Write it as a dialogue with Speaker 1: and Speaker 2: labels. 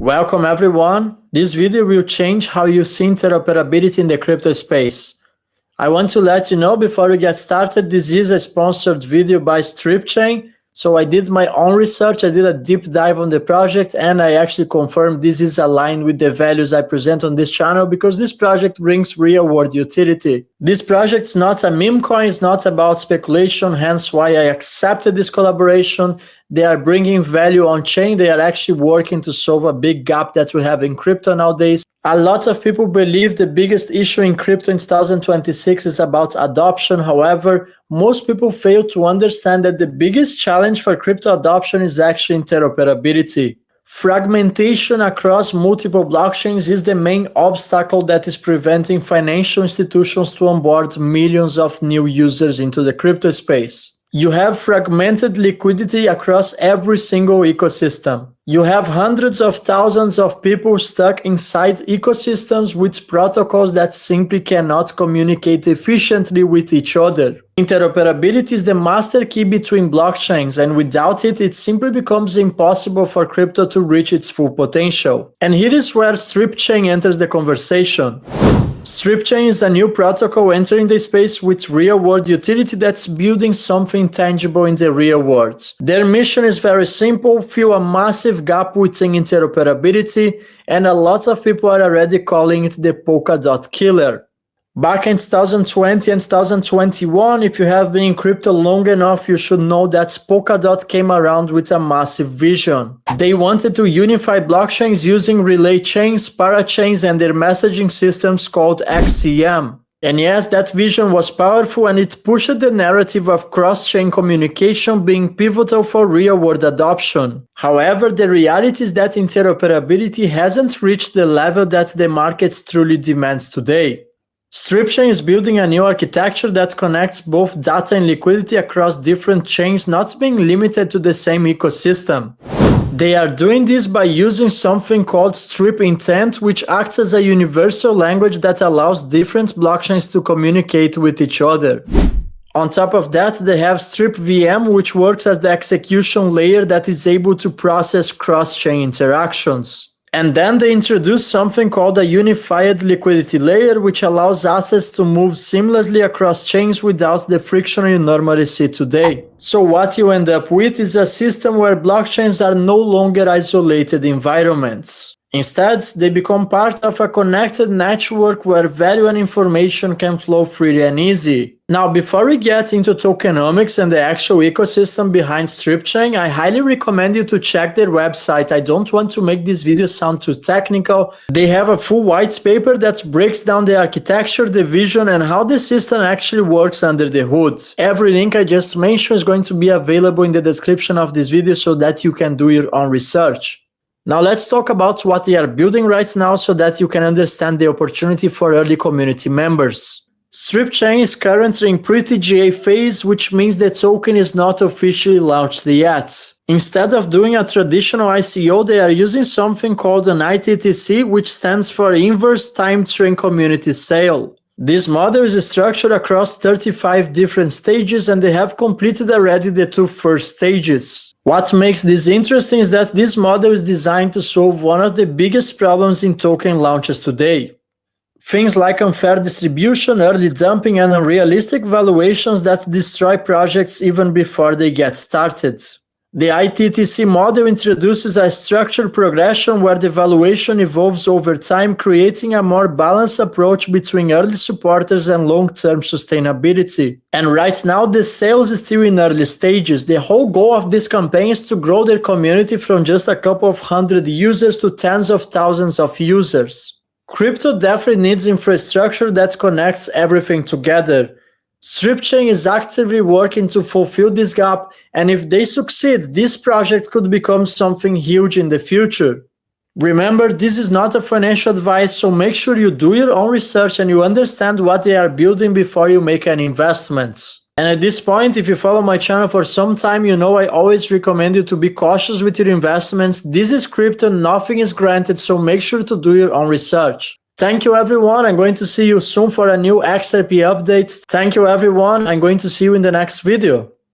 Speaker 1: Welcome everyone. This video will change how you see interoperability in the crypto space. I want to let you know before we get started, this is a sponsored video by StripChain. So I did my own research, I did a deep dive on the project, and I actually confirmed this is aligned with the values I present on this channel because this project brings real world utility. This project's not a meme coin, it's not about speculation, hence why I accepted this collaboration. They are bringing value on chain. They are actually working to solve a big gap that we have in crypto nowadays. A lot of people believe the biggest issue in crypto in 2026 is about adoption. However, most people fail to understand that the biggest challenge for crypto adoption is actually interoperability. Fragmentation across multiple blockchains is the main obstacle that is preventing financial institutions to onboard millions of new users into the crypto space. You have fragmented liquidity across every single ecosystem. You have hundreds of thousands of people stuck inside ecosystems with protocols that simply cannot communicate efficiently with each other. Interoperability is the master key between blockchains, and without it, it simply becomes impossible for crypto to reach its full potential. And here is where StripChain enters the conversation. StripChain is a new protocol entering the space with real-world utility that's building something tangible in the real world. Their mission is very simple: fill a massive gap within interoperability, and a lot of people are already calling it the Polkadot killer. Back in 2020 and 2021, if you have been in crypto long enough, you should know that Polkadot came around with a massive vision. They wanted to unify blockchains using relay chains, parachains, and their messaging systems called XRP. And yes, that vision was powerful and it pushed the narrative of cross-chain communication being pivotal for real-world adoption. However, the reality is that interoperability hasn't reached the level that the market truly demands today. StripChain is building a new architecture that connects both data and liquidity across different chains, not being limited to the same ecosystem. They are doing this by using something called StripIntent, which acts as a universal language that allows different blockchains to communicate with each other. On top of that, they have StripVM, which works as the execution layer that is able to process cross-chain interactions. And then they introduced something called a unified liquidity layer, which allows assets to move seamlessly across chains without the friction you normally see today. So what you end up with is a system where blockchains are no longer isolated environments. Instead, they become part of a connected network where value and information can flow freely and easy. Now, before we get into tokenomics and the actual ecosystem behind StripChain, I highly recommend you to check their website. I don't want to make this video sound too technical. They have a full white paper that breaks down the architecture, the vision, and how the system actually works under the hood. Every link I just mentioned is going to be available in the description of this video so that you can do your own research. Now let's talk about what they are building right now so that you can understand the opportunity for early community members. StripChain is currently in pre-GA phase, which means the token is not officially launched yet. Instead of doing a traditional ICO, they are using something called an ITTC, which stands for Inverse Time Train Community Sale. This model is structured across 35 different stages, and they have completed already the 2 first stages. What makes this interesting is that this model is designed to solve one of the biggest problems in token launches today. Things like unfair distribution, early dumping, and unrealistic valuations that destroy projects even before they get started. The ITTC model introduces a structured progression where the valuation evolves over time, creating a more balanced approach between early supporters and long-term sustainability. And right now, the sales is still in early stages. The whole goal of this campaign is to grow their community from just a couple of hundred users to tens of thousands of users. Crypto definitely needs infrastructure that connects everything together. StripChain is actively working to fulfill this gap, and if they succeed, this project could become something huge in the future. Remember, this is not a financial advice, so make sure you do your own research and you understand what they are building before you make any investments. And at this point, if you follow my channel for some time, you know I always recommend you to be cautious with your investments. This is crypto, nothing is granted, so make sure to do your own research. Thank you everyone, I'm going to see you soon for a new XRP update. Thank you everyone, I'm going to see you in the next video.